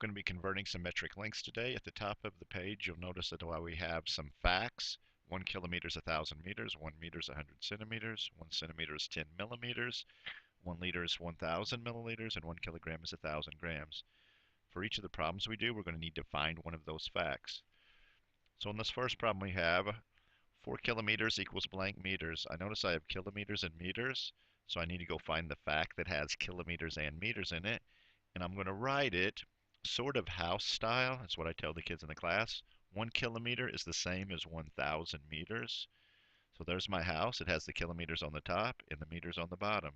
Going to be converting some metric lengths today. At the top of the page, you'll notice that while we have some facts, 1 kilometer is 1,000 meters, 1 meter is 100 centimeters, 1 centimeter is 10 millimeters, 1 liter is 1,000 milliliters, and 1 kilogram is 1,000 grams. For each of the problems we do, we're going to need to find one of those facts. So in this first problem we have 4 kilometers equals blank meters. I notice I have kilometers and meters, so I need to go find the fact that has kilometers and meters in it. And I'm going to write it sort of house style. That's what I tell the kids in the class. 1 kilometer is the same as 1,000 meters. So there's my house. It has the kilometers on the top and the meters on the bottom.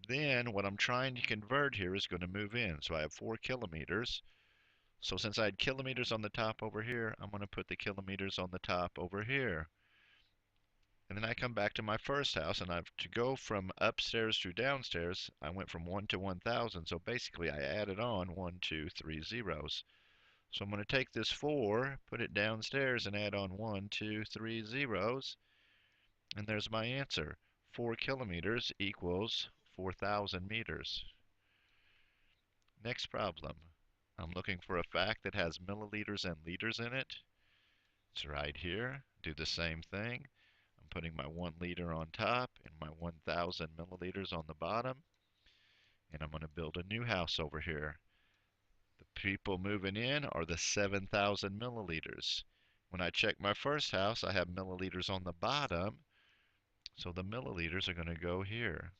Then what I'm trying to convert here is going to move in. So I have 4 kilometers. So since I had kilometers on the top over here, I'm going to put the kilometers on the top over here. And then I come back to my first house, and I've to go from upstairs to downstairs, I went from 1 to 1,000. So basically I added on 1, 2, 3 zeros. So I'm going to take this 4, put it downstairs, and add on 1, 2, 3 zeros. And there's my answer. 4 kilometers equals 4,000 meters. Next problem. I'm looking for a fact that has milliliters and liters in it. It's right here. Do the same thing. I'm putting my 1 liter on top and my 1,000 milliliters on the bottom. And I'm going to build a new house over here. The people moving in are the 7,000 milliliters. When I check my first house, I have milliliters on the bottom. So the milliliters are going to go here.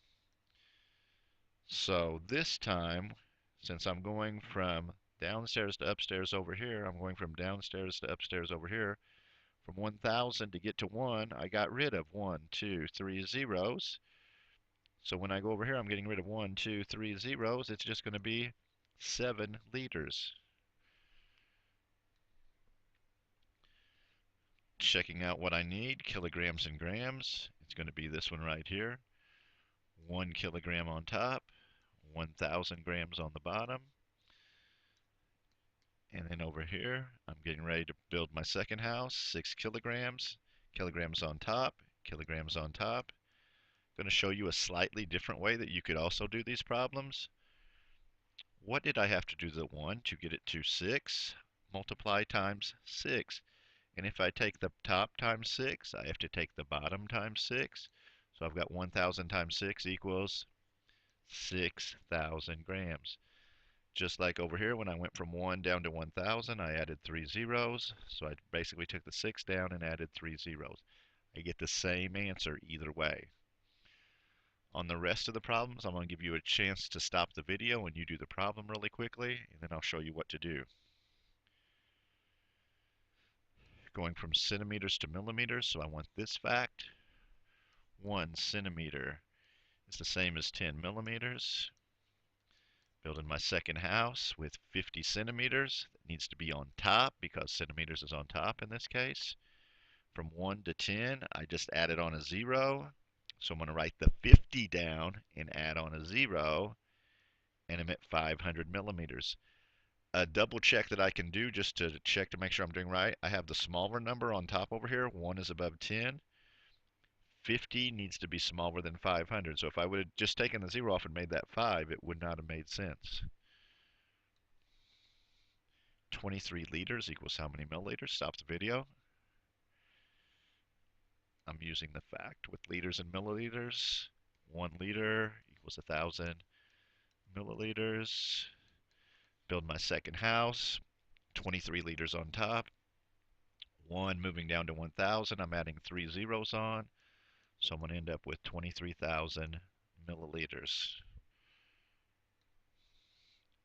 So this time, since I'm going from downstairs to upstairs over here, I'm going from downstairs to upstairs over here. From 1,000 to get to 1, I got rid of 1, 2, 3 zeros. So when I go over here, I'm getting rid of 1, 2, 3 zeros. It's just going to be 7 liters. Checking out what I need, kilograms and grams. It's going to be this one right here. 1 kilogram on top, 1,000 grams on the bottom. And then over here, I'm getting ready to build my second house, 6 kilograms, kilograms on top, kilograms on top. I'm going to show you a slightly different way that you could also do these problems. What did I have to do to the 1 to get it to 6? Multiply times 6. And if I take the top times 6, I have to take the bottom times 6. So I've got 1,000 times 6 equals 6,000 grams. Just like over here, when I went from 1 down to 1,000, I added 3 zeros. So I basically took the 6 down and added 3 zeros. I get the same answer either way. On the rest of the problems, I'm going to give you a chance to stop the video and you do the problem really quickly, and then I'll show you what to do. Going from centimeters to millimeters, so I want this fact. 1 centimeter is the same as 10 millimeters. Building my second house with 50 centimeters. It needs to be on top because centimeters is on top in this case. From 1 to 10, I just added on a 0. So I'm going to write the 50 down and add on a 0, and I'm at 500 millimeters. A double check that I can do just to check to make sure I'm doing right. I have the smaller number on top over here. 1 is above 10. 50 needs to be smaller than 500. So if I would have just taken the 0 off and made that 5, it would not have made sense. 23 liters equals how many milliliters? Stop the video. I'm using the fact with liters and milliliters. 1 liter equals 1,000 milliliters. Build my second house. 23 liters on top. 1 moving down to 1,000. I'm adding 3 zeros on. So I'm going to end up with 23,000 milliliters.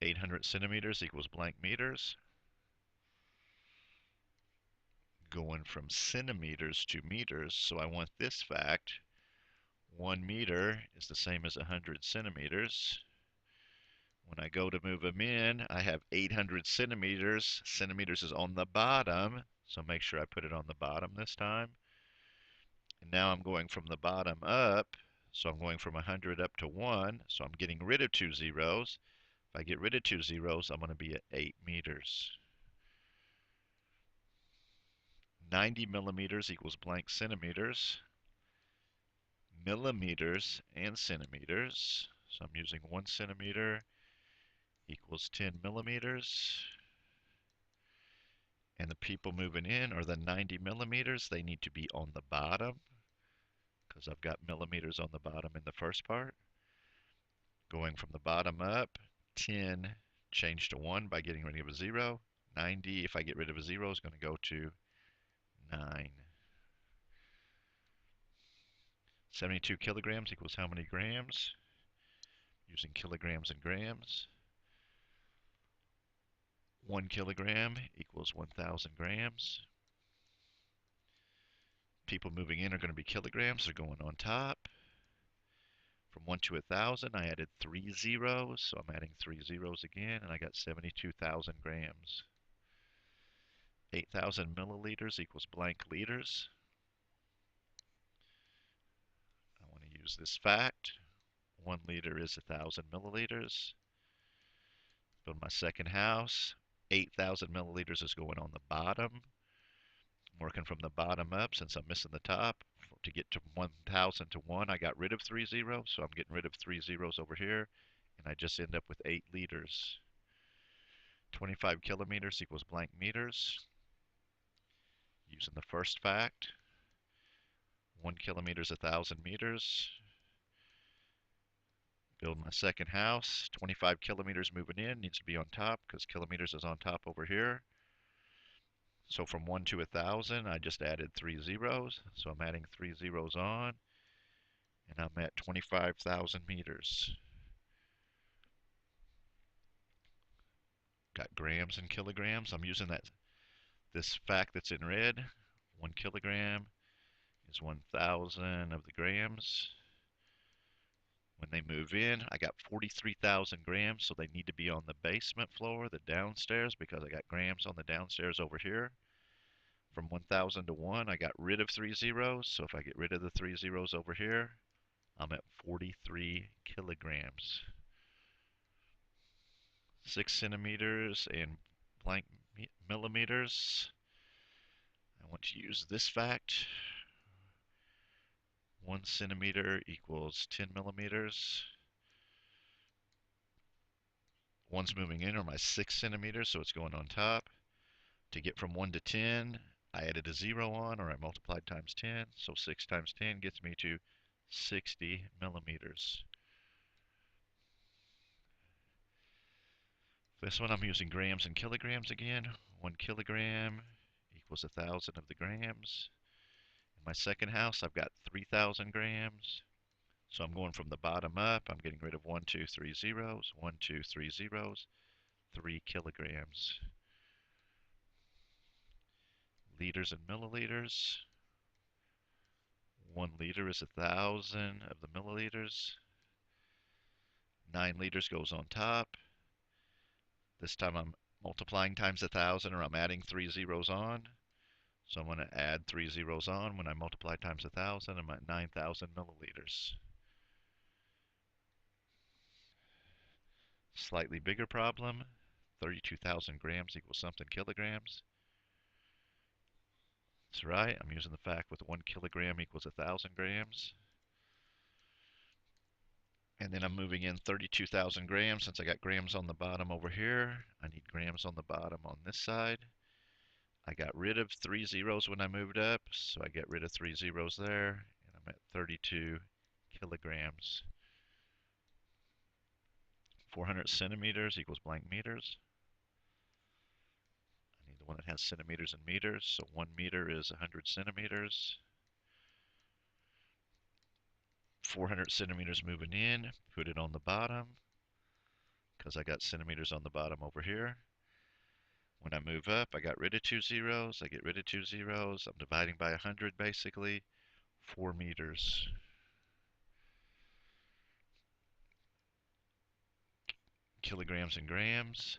800 centimeters equals blank meters. Going from centimeters to meters, so I want this fact. 1 meter is the same as 100 centimeters. When I go to move them in, I have 800 centimeters. Centimeters is on the bottom, so make sure I put it on the bottom this time. And now I'm going from the bottom up, so I'm going from 100 up to 1, so I'm getting rid of 2 zeros. If I get rid of 2 zeros, I'm going to be at 8 meters. 90 millimeters equals blank centimeters. Millimeters and centimeters. So I'm using 1 centimeter equals 10 millimeters. And the people moving in are the 90 millimeters. They need to be on the bottom because I've got millimeters on the bottom in the first part. Going from the bottom up, 10 change to 1 by getting rid of a 0. 90, if I get rid of a 0, is going to go to 9. 72 kilograms equals how many grams? Using kilograms and grams. 1 kilogram equals 1,000 grams. People moving in are going to be kilograms. They're going on top. From 1 to 1,000, I added 3 zeros, so I'm adding 3 zeros again, and I got 72,000 grams. 8,000 milliliters equals blank liters. I want to use this fact. 1 liter is 1,000 milliliters. Build my second house. 8,000 milliliters is going on the bottom. I'm working from the bottom up since I'm missing the top. To get to 1,000 to 1, I got rid of 3 zeros, so I'm getting rid of 3 zeros over here, and I just end up with 8 liters. 25 kilometers equals blank meters. Using the first fact, 1 kilometer is 1,000 meters. Build my second house. 25 kilometers moving in, needs to be on top because kilometers is on top over here. So from 1 to 1,000, I just added 3 zeros. So I'm adding 3 zeros on, and I'm at 25,000 meters. Got grams and kilograms. I'm using this fact that's in red. 1 kilogram is 1,000 of the grams. When they move in, I got 43,000 grams, so they need to be on the basement floor, the downstairs, because I got grams on the downstairs over here. From 1,000 to 1, I got rid of 3 zeros, so if I get rid of the 3 zeros over here, I'm at 43 kilograms. 6 centimeters and blank millimeters. I want to use this fact. 1 centimeter equals 10 millimeters. One's moving in, or my 6 centimeters, so it's going on top. To get from 1 to 10, I added a 0 on, or I multiplied times 10. So 6 times 10 gets me to 60 millimeters. This one I'm using grams and kilograms again. 1 kilogram equals 1,000 of the grams. In my second house, I've got 3,000 grams. So I'm going from the bottom up. I'm getting rid of 1, 2, 3 zeros. 1, 2, 3 zeros. 3 kilograms. Liters and milliliters. 1 liter is 1,000 of the milliliters. 9 liters goes on top. This time I'm multiplying times 1,000, or I'm adding 3 zeros on. So I'm going to add 3 zeros on. When I multiply times 1,000, I'm at 9,000 milliliters. Slightly bigger problem. 32,000 grams equals something kilograms. That's right. I'm using the fact with 1 kilogram equals 1,000 grams. And then I'm moving in 32,000 grams. Since I got grams on the bottom over here, I need grams on the bottom on this side. I got rid of 3 zeros when I moved up, so I get rid of 3 zeros there, and I'm at 32 kilograms. 400 centimeters equals blank meters. I need the one that has centimeters and meters, so 1 meter is 100 centimeters. 400 centimeters moving in, put it on the bottom, because I got centimeters on the bottom over here. When I move up, I got rid of 2 zeros, I get rid of 2 zeros, I'm dividing by 100 basically, 4 meters. Kilograms and grams.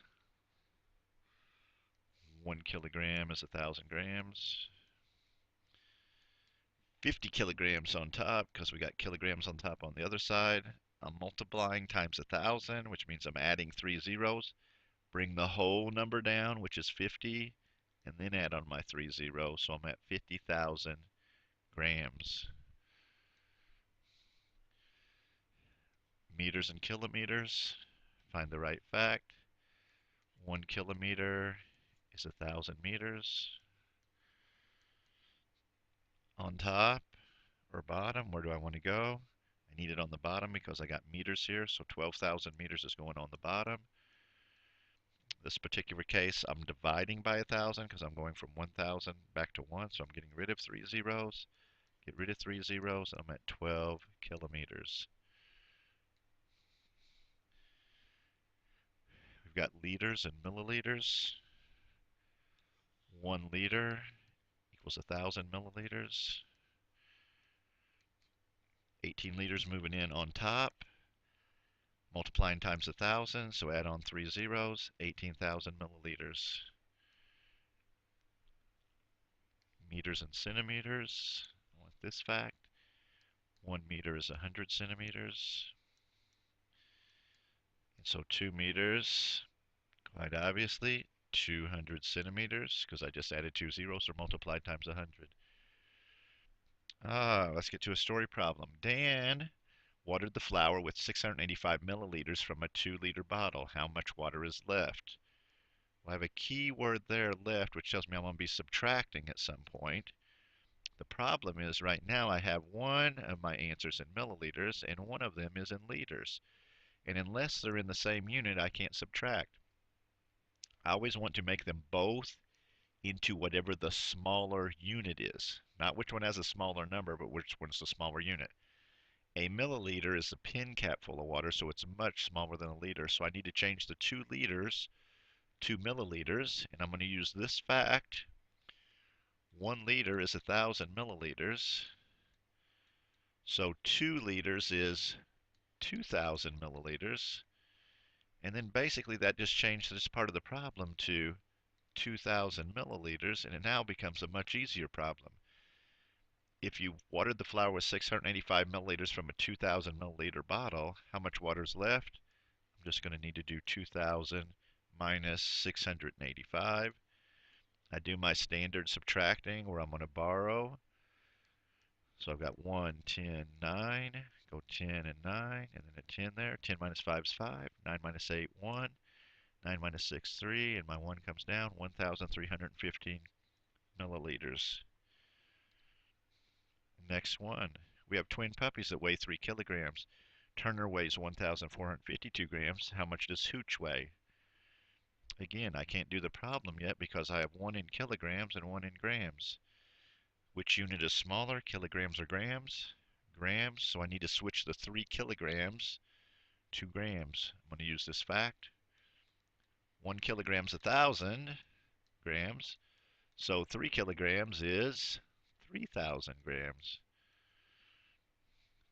1 kilogram is 1,000 grams. 50 kilograms on top, because we got kilograms on top on the other side. I'm multiplying times 1,000, which means I'm adding 3 zeros. Bring the whole number down, which is 50, and then add on my 3 zeros, so I'm at 50,000 grams. Meters and kilometers. Find the right fact. 1 kilometer is 1,000 meters. On top or bottom, where do I want to go? I need it on the bottom because I got meters here, so 12,000 meters is going on the bottom. This particular case, I'm dividing by 1,000 because I'm going from 1,000 back to 1, so I'm getting rid of 3 zeros. Get rid of 3 zeros, and I'm at 12 kilometers. We've got liters and milliliters. 1 liter equals 1,000 milliliters. 18 liters moving in on top. Multiplying times 1,000, so add on 3 zeros, 18,000 milliliters. Meters and centimeters. I want this fact. 1 meter is 100 centimeters. And so 2 meters, quite obviously, 200 centimeters, because I just added 2 zeros or multiplied times 100. Let's get to a story problem. Dan watered the flower with 685 milliliters from a 2-liter bottle. How much water is left? Well, I have a key word there, left, which tells me I'm going to be subtracting at some point. The problem is right now I have one of my answers in milliliters and one of them is in liters. And unless they're in the same unit, I can't subtract. I always want to make them both into whatever the smaller unit is. Not which one has a smaller number, but which one's the smaller unit. A milliliter is a pin cap full of water, so it's much smaller than a liter. So I need to change the 2 liters to milliliters, and I'm going to use this fact. 1 liter is 1,000 milliliters. So 2 liters is 2,000 milliliters. And then basically that just changed this part of the problem to 2,000 milliliters, and it now becomes a much easier problem. If you watered the flower with 685 milliliters from a 2,000 milliliter bottle, how much water is left? I'm just going to need to do 2,000 minus 685. I do my standard subtracting where I'm going to borrow. So I've got 1, 10, 9, go 10 and 9, and then a 10 there. 10 minus 5 is 5, 9 minus 8, 1, 9 minus 6, 3, and my 1 comes down, 1,315 milliliters. Next one, we have twin puppies that weigh 3 kilograms. Turner weighs 1,452 grams. How much does Hooch weigh? Again, I can't do the problem yet because I have one in kilograms and one in grams. Which unit is smaller, kilograms or grams? Grams, so I need to switch the 3 kilograms to grams. I'm going to use this fact. 1 kilogram is 1,000 grams, so 3 kilograms is 3,000 grams.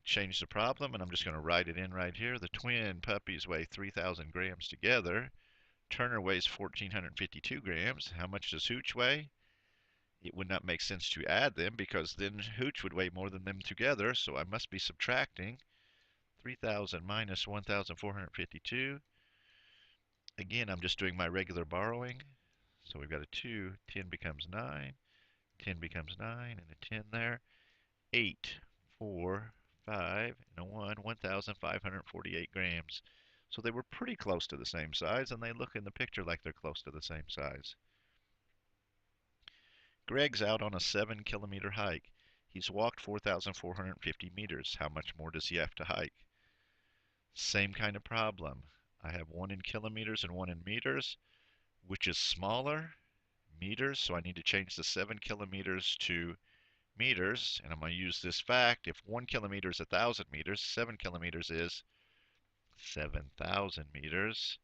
Change the problem, and I'm just going to write it in right here. The twin puppies weigh 3,000 grams together. Turner weighs 1,452 grams. How much does Hooch weigh? It would not make sense to add them because then Hooch would weigh more than them together, so I must be subtracting 3,000 minus 1,452. Again, I'm just doing my regular borrowing. So we've got a 2, 10 becomes 9, 10 becomes 9, and a 10 there. 8, 4, 5, and a 1, 1,548 grams. So they were pretty close to the same size, and they look in the picture like they're close to the same size. Greg's out on a 7-kilometer hike. He's walked 4,450 meters. How much more does he have to hike? Same kind of problem. I have one in kilometers and one in meters. Which is smaller? Meters. So I need to change the 7 kilometers to meters. And I'm going to use this fact. If 1 kilometer is 1,000 meters, 7 kilometers is 7,000 meters.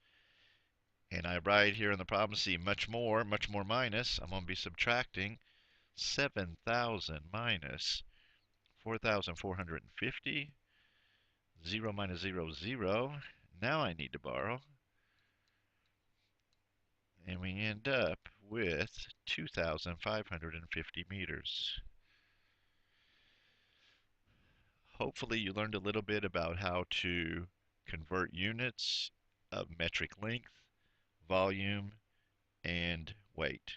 And I write here in the problem, see much more minus. I'm going to be subtracting 7,000 minus 4,450. 0 minus 0 is 0. Now I need to borrow. And we end up with 2,550 meters. Hopefully you learned a little bit about how to convert units of metric length, volume, and weight.